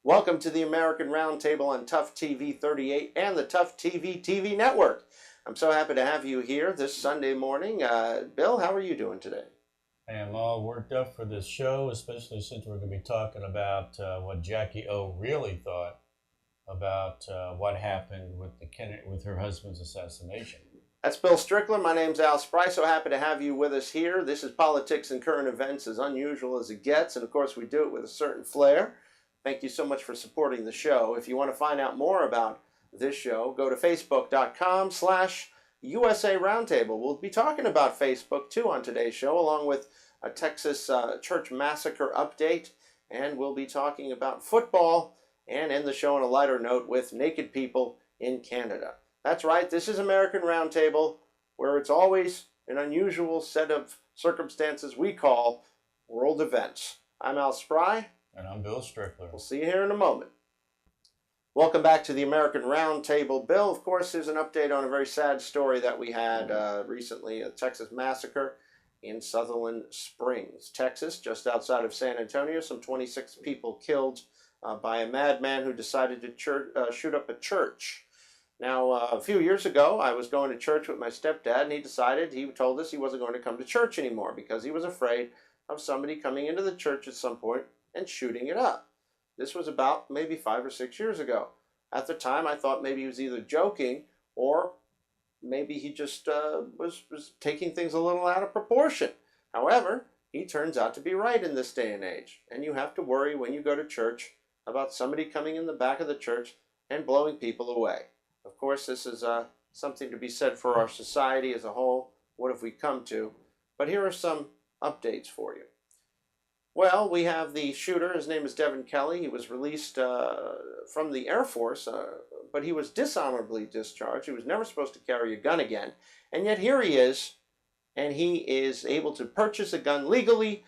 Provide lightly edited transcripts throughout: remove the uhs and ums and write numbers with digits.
Welcome to the American Roundtable on Tough TV 38 and the Tough TV network. I'm so happy to have you here this Sunday morning. Bill, how are you doing today? I am all worked up for this show, especially since we're going to be talking about what Jackie O really thought about what happened with her husband's assassination. That's Bill Strickler. My name's Al Spry. So happy to have you with us here. This is politics and current events, as unusual as it gets, and of course we do it with a certain flair. Thank you so much for supporting the show. If you want to find out more about this show, go to facebook.com/USA Roundtable. We'll be talking about Facebook too on today's show, along with a Texas church massacre update, and we'll be talking about football and end the show on a lighter note with naked people in Canada. That's right, this is American Roundtable, where it's always an unusual set of circumstances we call world events. I'm Al Spry. And I'm Bill Strickler. We'll see you here in a moment. Welcome back to the American Roundtable. Bill, of course, is an update on a very sad story that we had recently, a Texas massacre in Sutherland Springs, Texas, just outside of San Antonio. Some 26 people killed by a madman who decided to shoot up a church. Now, a few years ago, I was going to church with my stepdad, and he told us he wasn't going to come to church anymore because he was afraid of somebody coming into the church at some point and shooting it up. This was about maybe 5 or 6 years ago. At the time, I thought maybe he was either joking or maybe he just was taking things a little out of proportion. However, he turns out to be right in this day and age. And you have to worry when you go to church about somebody coming in the back of the church and blowing people away. Of course, this is something to be said for our society as a whole. What have we come to? But here are some updates for you. Well, we have the shooter. His name is Devin Kelley. He was released from the Air Force, but he was dishonorably discharged. He was never supposed to carry a gun again. And yet here he is, and he is able to purchase a gun legally,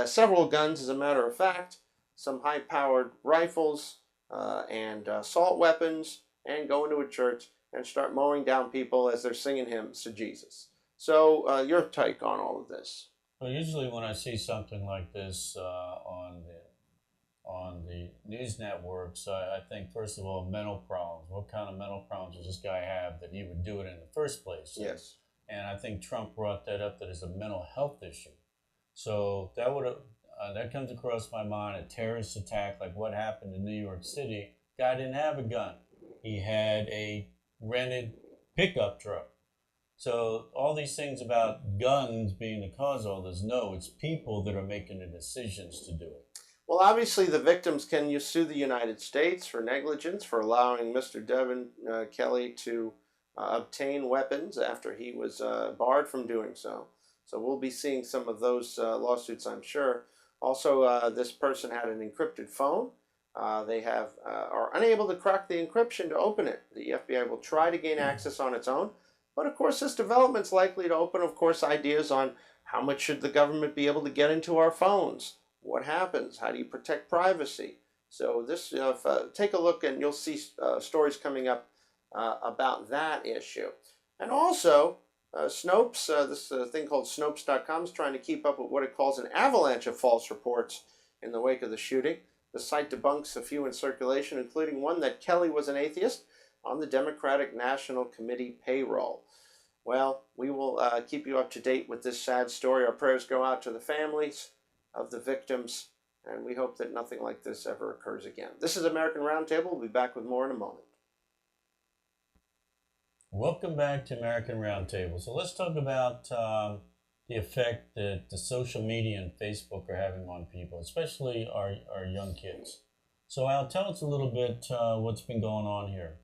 several guns as a matter of fact, some high-powered rifles and assault weapons, and go into a church and start mowing down people as they're singing hymns to Jesus. So your take on all of this? Well, usually when I see something like this on the news networks, I think, first of all, mental problems. What kind of mental problems does this guy have that he would do it in the first place? Yes. And I think Trump brought that up, that it's a mental health issue. So that comes across my mind, a terrorist attack like what happened in New York City. Guy didn't have a gun. He had a rented pickup truck. So all these things about guns being the cause of all this, no, it's people that are making the decisions to do it. Well, obviously the victims can sue the United States for negligence, for allowing Mr. Devin Kelley to obtain weapons after he was barred from doing so. So we'll be seeing some of those lawsuits, I'm sure. Also, this person had an encrypted phone. They are unable to crack the encryption to open it. The FBI will try to gain access on its own. But of course, this development is likely to open, of course, ideas on how much should the government be able to get into our phones? What happens? How do you protect privacy? So this, take a look and you'll see stories coming up about that issue. And also, Snopes, this thing called Snopes.com is trying to keep up with what it calls an avalanche of false reports in the wake of the shooting. The site debunks a few in circulation, including one that Kelley was an atheist on the Democratic National Committee payroll. Well, we will keep you up to date with this sad story. Our prayers go out to the families of the victims, and we hope that nothing like this ever occurs again. This is American Roundtable. We'll be back with more in a moment. Welcome back to American Roundtable. So let's talk about the effect that the social media and Facebook are having on people, especially our young kids. So Al, tell us a little bit what's been going on here.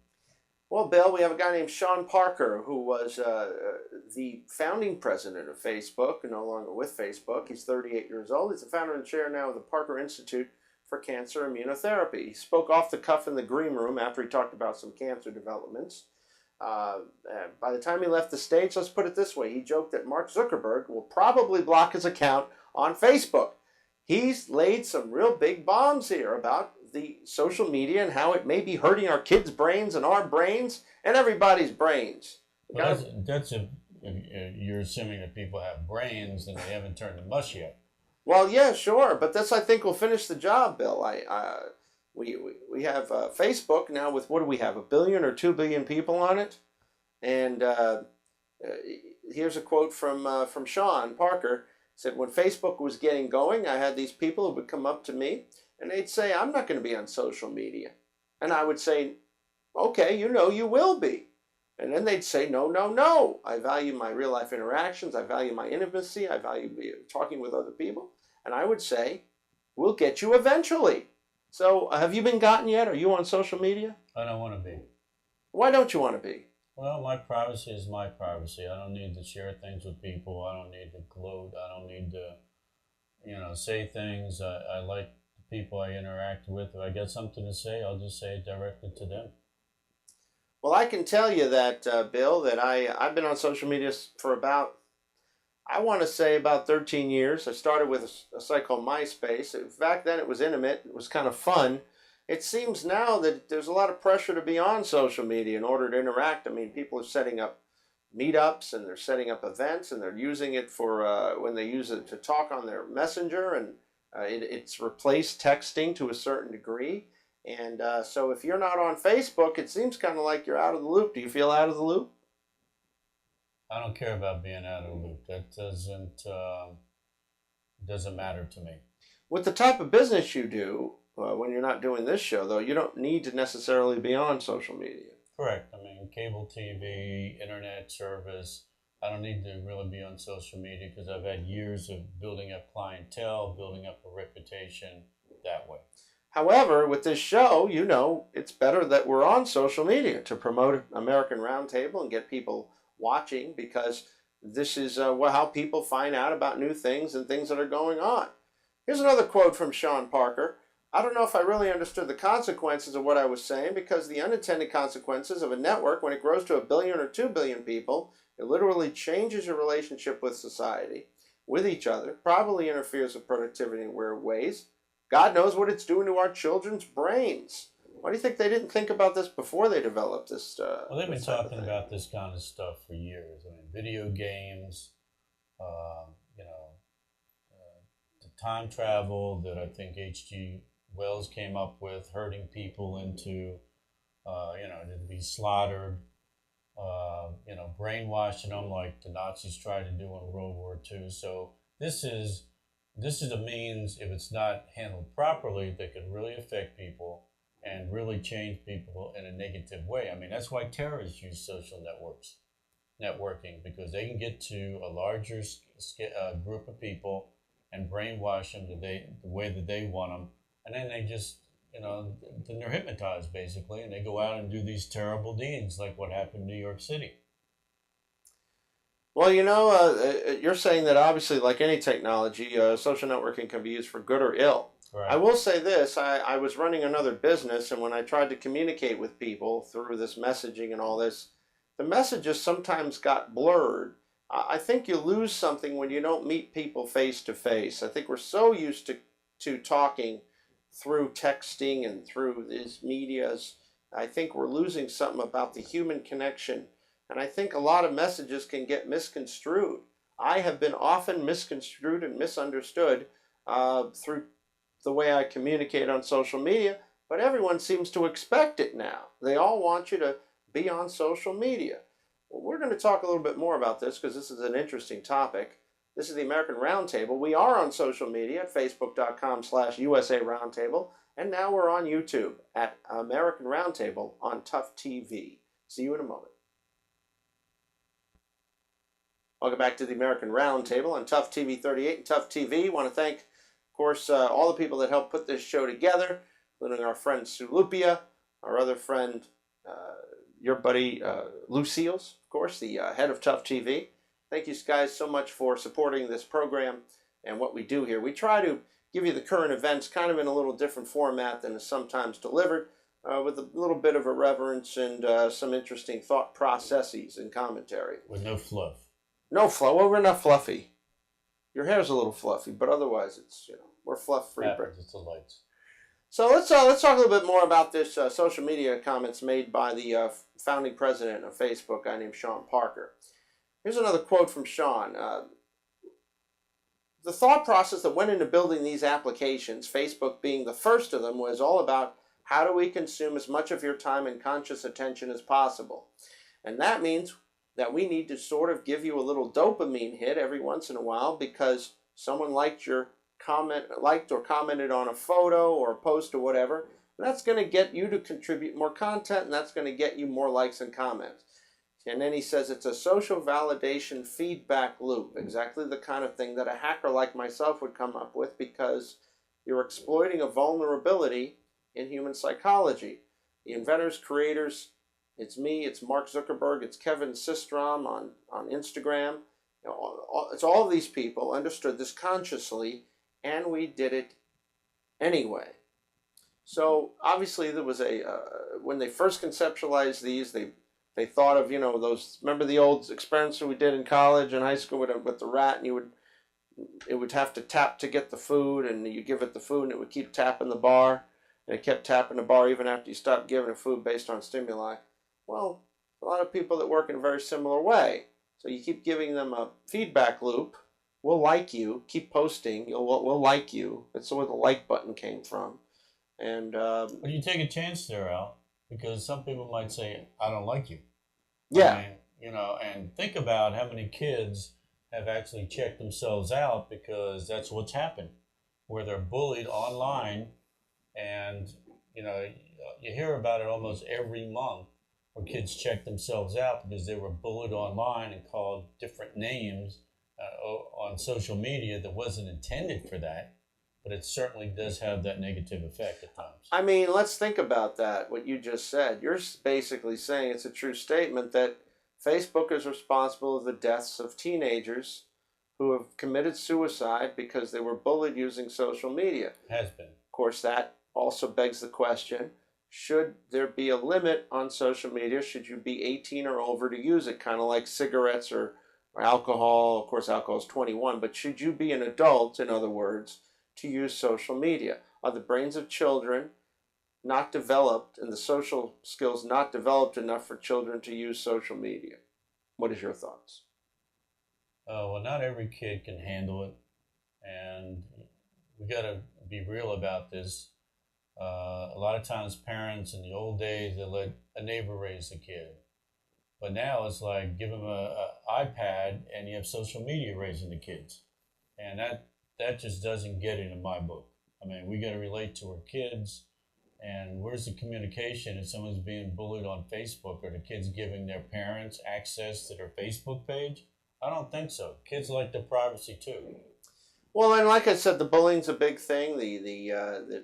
Well, Bill, we have a guy named Sean Parker who was the founding president of Facebook, no longer with Facebook. He's 38 years old. He's the founder and chair now of the Parker Institute for Cancer Immunotherapy. He spoke off the cuff in the green room after he talked about some cancer developments. By the time he left the stage, let's put it this way, he joked that Mark Zuckerberg will probably block his account on Facebook. He's laid some real big bombs here about the social media and how it may be hurting our kids' brains and our brains and everybody's brains. Well, that's a you're assuming that people have brains and they haven't turned to mush yet. Well, yeah, sure, but this I think will finish the job, Bill. We have Facebook now with what do we have, 1 billion or 2 billion people on it, and uh, here's a quote from Sean Parker. Said when Facebook was getting going, I had these people who would come up to me and they'd say, "I'm not going to be on social media," and I would say, "Okay, you will be." And then they'd say, "No, no, no. I value my real life interactions. I value my intimacy. I value talking with other people." And I would say, "We'll get you eventually." So, have you been gotten yet? Are you on social media? I don't want to be. Why don't you want to be? Well, my privacy is my privacy. I don't need to share things with people. I don't need to gloat. I don't need to, say things. I like the people I interact with. If I get something to say, I'll just say it directly to them. Well, I can tell you that, Bill, that I've been on social media for about, I want to say about 13 years. I started with a site called MySpace. Back then it was intimate. It was kind of fun. It seems now that there's a lot of pressure to be on social media in order to interact. I mean, people are setting up meetups and they're setting up events and they're using it for when they use it to talk on their messenger, and it's replaced texting to a certain degree. And so if you're not on Facebook, it seems kind of like you're out of the loop. Do you feel out of the loop? I don't care about being out of the loop. That doesn't matter to me. With the type of business you do, when you're not doing this show, though, you don't need to necessarily be on social media. Correct. I mean, cable TV, internet service. I don't need to really be on social media because I've had years of building up clientele, building up a reputation that way. However, with this show, it's better that we're on social media to promote American Roundtable and get people watching, because this is how people find out about new things and things that are going on. Here's another quote from Sean Parker. I don't know if I really understood the consequences of what I was saying, because the unintended consequences of a network, when it grows to 1 billion or 2 billion people, it literally changes your relationship with society, with each other, probably interferes with productivity in weird ways. God knows what it's doing to our children's brains. Why do you think they didn't think about this before they developed this? Well, they've been talking about this kind of stuff for years. I mean, video games, the time travel that I think H.G. Wells came up with, herding people into, to be slaughtered, brainwashing them like the Nazis tried to do in World War II. So this is a means, if it's not handled properly, that could really affect people and really change people in a negative way. I mean, that's why terrorists use social networking, because they can get to a larger group of people and brainwash them the way that they want them. And then they just, then they're hypnotized, basically, and they go out and do these terrible deeds like what happened in New York City. Well, you're saying that obviously, like any technology, social networking can be used for good or ill. Right. I will say this, I was running another business, and when I tried to communicate with people through this messaging and all this, the messages sometimes got blurred. I think you lose something when you don't meet people face to face. I think we're so used to talking through texting and through these medias. I think we're losing something about the human connection. And I think a lot of messages can get misconstrued. I have been often misconstrued and misunderstood through the way I communicate on social media, but everyone seems to expect it now. They all want you to be on social media. Well, we're going to talk a little bit more about this because this is an interesting topic. This is the American Roundtable. We are on social media at facebook.com/USA Roundtable, and now we're on YouTube at American Roundtable on Tough TV. See you in a moment. Welcome back to the American Roundtable on Tough TV 38 and Tough TV. I want to thank, of course, all the people that helped put this show together, including our friend Sue Lupia, our other friend, your buddy Lou Seals, of course, the head of Tough TV. Thank you guys so much for supporting this program and what we do here. We try to give you the current events kind of in a little different format than is sometimes delivered, with a little bit of irreverence and some interesting thought processes and commentary. With no fluff. No fluff. Well, we're not fluffy. Your hair's a little fluffy, but otherwise it's, we're fluff-free. It's the lights. So let's talk a little bit more about this social media comments made by the founding president of Facebook, a guy named Sean Parker. Here's another quote from Sean. The thought process that went into building these applications, Facebook being the first of them, was all about how do we consume as much of your time and conscious attention as possible. And that means that we need to sort of give you a little dopamine hit every once in a while because someone liked your liked or commented on a photo or a post or whatever. And that's going to get you to contribute more content, and that's going to get you more likes and comments. And then he says it's a social validation feedback loop, exactly the kind of thing that a hacker like myself would come up with because you're exploiting a vulnerability in human psychology. The inventors, creators, it's me, it's Mark Zuckerberg, it's Kevin Systrom on Instagram. It's all of these people understood this consciously, and we did it anyway. So obviously there was when they first conceptualized these, they thought of, those, remember the old experiments that we did in college and high school with the rat, and it would have to tap to get the food, and you give it the food and it would keep tapping the bar, and it kept tapping the bar even after you stopped giving it food based on stimuli. Well, a lot of people that work in a very similar way. So you keep giving them a feedback loop. We'll like you. Keep posting. We'll like you. That's where the like button came from. And but you take a chance there, Al, because some people might say, "I don't like you." Yeah. I mean, and think about how many kids have actually checked themselves out because that's what's happened, where they're bullied online, and you hear about it almost every month, where kids check themselves out because they were bullied online and called different names on social media that wasn't intended for that, but it certainly does have that negative effect at times. I mean, let's think about that, what you just said. You're basically saying it's a true statement that Facebook is responsible for the deaths of teenagers who have committed suicide because they were bullied using social media. Has been. Of course, that also begs the question, should there be a limit on social media? Should you be 18 or over to use it? Kind of like cigarettes or alcohol. Of course, alcohol is 21, but should you be an adult, in other words, to use social media? Are the brains of children not developed and the social skills not developed enough for children to use social media? What is your thoughts? Well, not every kid can handle it, and we got to be real about this. A lot of times parents in the old days, they let a neighbor raise the kid. But now it's like give them an iPad and you have social media raising the kids. And that just doesn't get it in my book. I mean, we got to relate to our kids. And where's the communication if someone's being bullied on Facebook? Are the kids giving their parents access to their Facebook page? I don't think so. Kids like their privacy too. Well, and like I said, the bullying's a big thing. The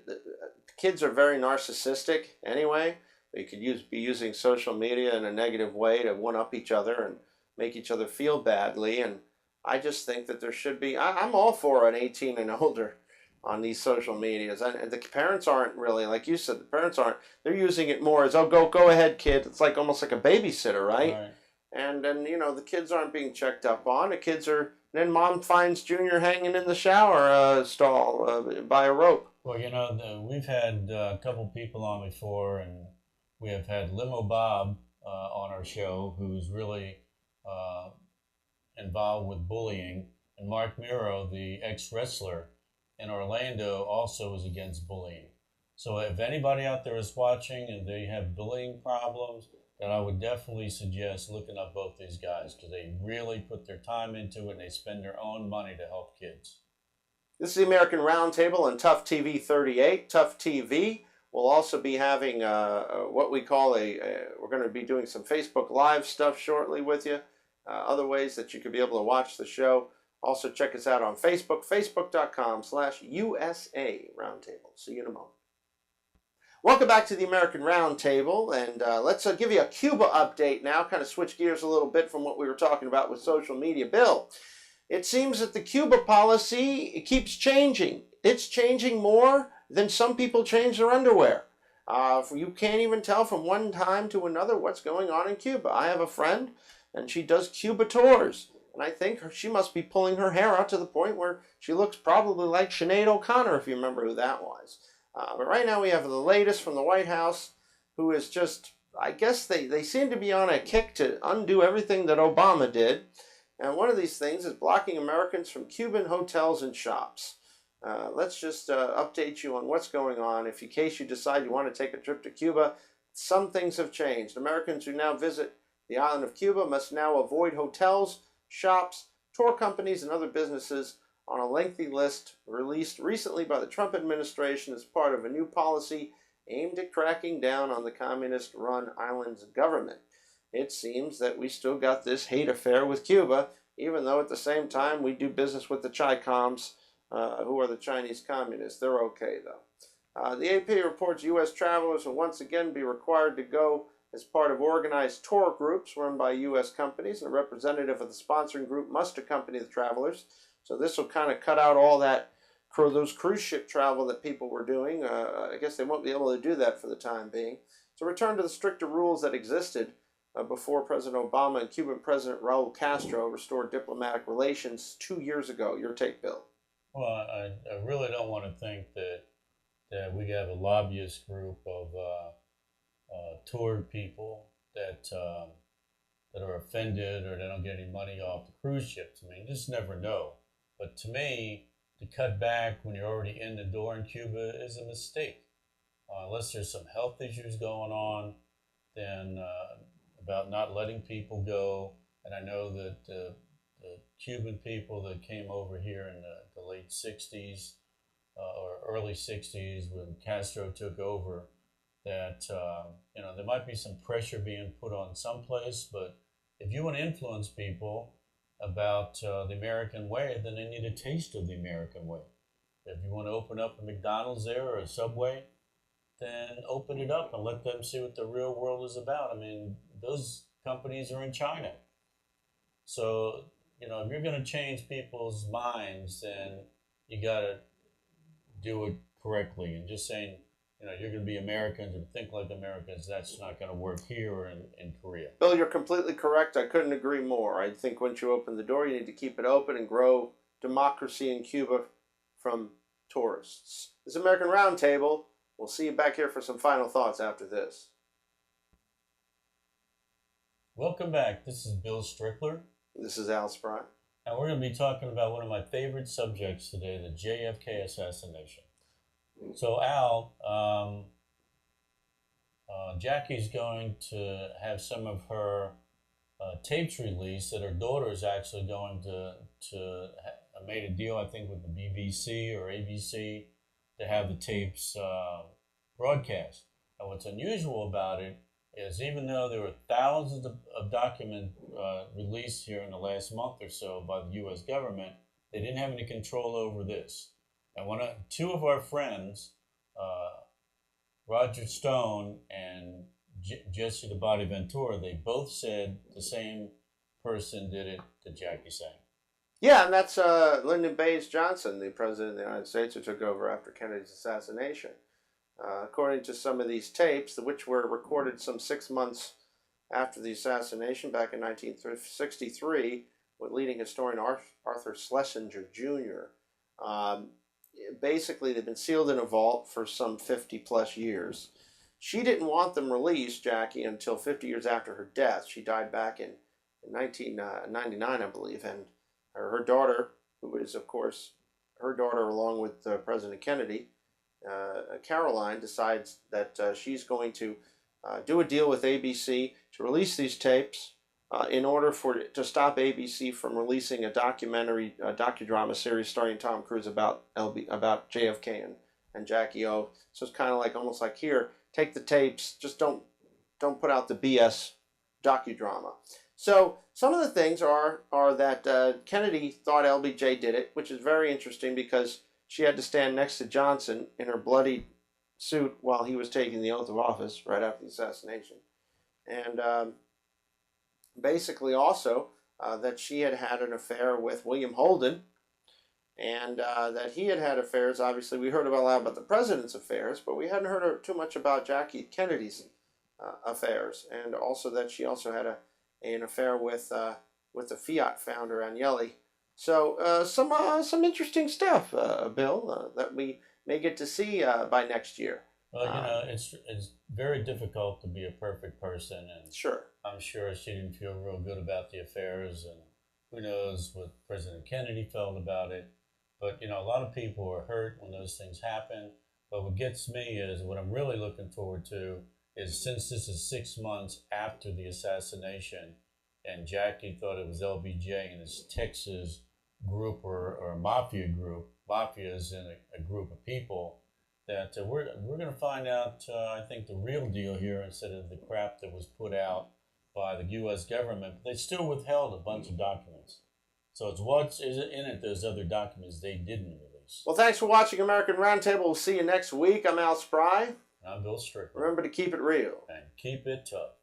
kids are very narcissistic anyway. They could be using social media in a negative way to one-up each other and make each other feel badly. And I just think that there should be, I'm all for an 18 and older on these social medias. And the parents aren't really, like you said, the parents aren't, they're using it more as, oh, go ahead, kid. It's like almost like a babysitter, right? And then, the kids aren't being checked up on. The kids are, then mom finds Junior hanging in the shower stall by a rope. Well, we've had a couple people on before, and we have had Limo Bob on our show, who's really involved with bullying, and Mark Miro, the ex-wrestler in Orlando, also is against bullying. So if anybody out there is watching and they have bullying problems, then I would definitely suggest looking up both these guys because they really put their time into it and they spend their own money to help kids. This is the American Roundtable on Tough TV 38. Tough TV will also be having what we call we're going to be doing some Facebook Live stuff shortly with you. Other ways that you could be able to watch the show. Also check us out on Facebook, facebook.com/USA Roundtable. See you in a moment. Welcome back to the American Roundtable, and let's give you a Cuba update now, kind of switch gears a little bit from what we were talking about with social media. Bill, it seems that the Cuba policy keeps changing. It's changing more than some people change their underwear. You can't even tell from one time to another what's going on in Cuba. I have a friend, and she does Cuba tours, and I think she must be pulling her hair out to the point where she looks probably like Sinead O'Connor, if you remember who that was. But right now we have the latest from the White House, who is just, I guess they seem to be on a kick to undo everything that Obama did. And one of these things is blocking Americans from Cuban hotels and shops. Let's just update you on what's going on. If in case you decide you want to take a trip to Cuba, some things have changed. Americans who now visit the island of Cuba must now avoid hotels, shops, tour companies, and other businesses on a lengthy list released recently by the Trump administration as part of a new policy aimed at cracking down on the communist-run island's government. It seems that we still got this hate affair with Cuba, even though at the same time we do business with the Chi-Coms, who are the Chinese communists. They're okay, though. The AP reports U.S. travelers will once again be required to go as part of organized tour groups run by U.S. companies, and a representative of the sponsoring group must accompany the travelers. So this will kind of cut out all that those cruise ship travel that people were doing. I guess they won't be able to do that for the time being. So return to the stricter rules that existed before President Obama and Cuban President Raul Castro restored diplomatic relations 2 years ago. Your take, Bill. Well, I really don't want to think that we have a lobbyist group of toured people that are offended or they don't get any money off the cruise ships. I mean, you just never know. But to me, to cut back when you're already in the door in Cuba is a mistake. Unless there's some health issues going on, then about not letting people go. And I know that the Cuban people that came over here in the late 60s or early 60s when Castro took over, that there might be some pressure being put on someplace, but if you want to influence people about the American way, then they need a taste of the American way. If you want to open up a McDonald's there or a Subway, then open it up and let them see what the real world is about. I mean, those companies are in China. So, if you're going to change people's minds, then you got to do it correctly. And just saying, you're going to be Americans and think like Americans, that's not going to work here or in Korea. Bill, you're completely correct. I couldn't agree more. I think once you open the door, you need to keep it open and grow democracy in Cuba from tourists. This is American Roundtable. We'll see you back here for some final thoughts after this. Welcome back. This is Bill Strickler. This is Al Spry. And we're going to be talking about one of my favorite subjects today, the JFK assassination. So, Al, Jackie's going to have some of her tapes released that her daughter is actually going to made a deal, I think, with the BBC or ABC to have the tapes broadcast. And what's unusual about it is even though there were thousands of documents released here in the last month or so by the U.S. government, they didn't have any control over this. And two of our friends, Roger Stone and Jesse the Body Ventura, they both said the same person did it to Jackie Sang. Yeah, and that's Lyndon Baines Johnson, the President of the United States, who took over after Kennedy's assassination. According to some of these tapes, which were recorded some 6 months after the assassination back in 1963, with leading historian Arthur Schlesinger Jr., basically they've been sealed in a vault for some 50 plus years. She didn't want them released, Jackie, until 50 years after her death. She died back in 1999, I believe, and her daughter, who is, of course, her daughter along with President Kennedy, Caroline, decides that she's going to do a deal with ABC to release these tapes in order to stop ABC from releasing a docudrama series starring Tom Cruise about JFK and Jackie O. So it's kind of like almost like, here, take the tapes, just don't put out the BS docudrama. So some of the things are that Kennedy thought LBJ did it, which is very interesting because she had to stand next to Johnson in her bloody suit while he was taking the oath of office right after the assassination. And basically also that she had had an affair with William Holden, and that he had affairs. Obviously, we heard a lot about the president's affairs, but we hadn't heard too much about Jackie Kennedy's affairs, and also that she also had an affair with the Fiat founder Agnelli. So some interesting stuff, Bill, that we may get to see by next year. Well, it's very difficult to be a perfect person, and sure, I'm sure she didn't feel real good about the affairs, and Who knows what President Kennedy felt about it? But a lot of people are hurt when those things happen. But what gets me is what I'm really looking forward to is, since this is 6 months after the assassination, and Jackie thought it was LBJ and his Texas group or mafia group. Mafia is in a group of people that we're going to find out. I think the real deal here, instead of the crap that was put out by the U.S. government. But they still withheld a bunch of documents. So it's what's in it, those other documents they didn't release. Well, thanks for watching American Roundtable. We'll see you next week. I'm Al Spry. And I'm Bill Strickland. Remember to keep it real. And keep it tough.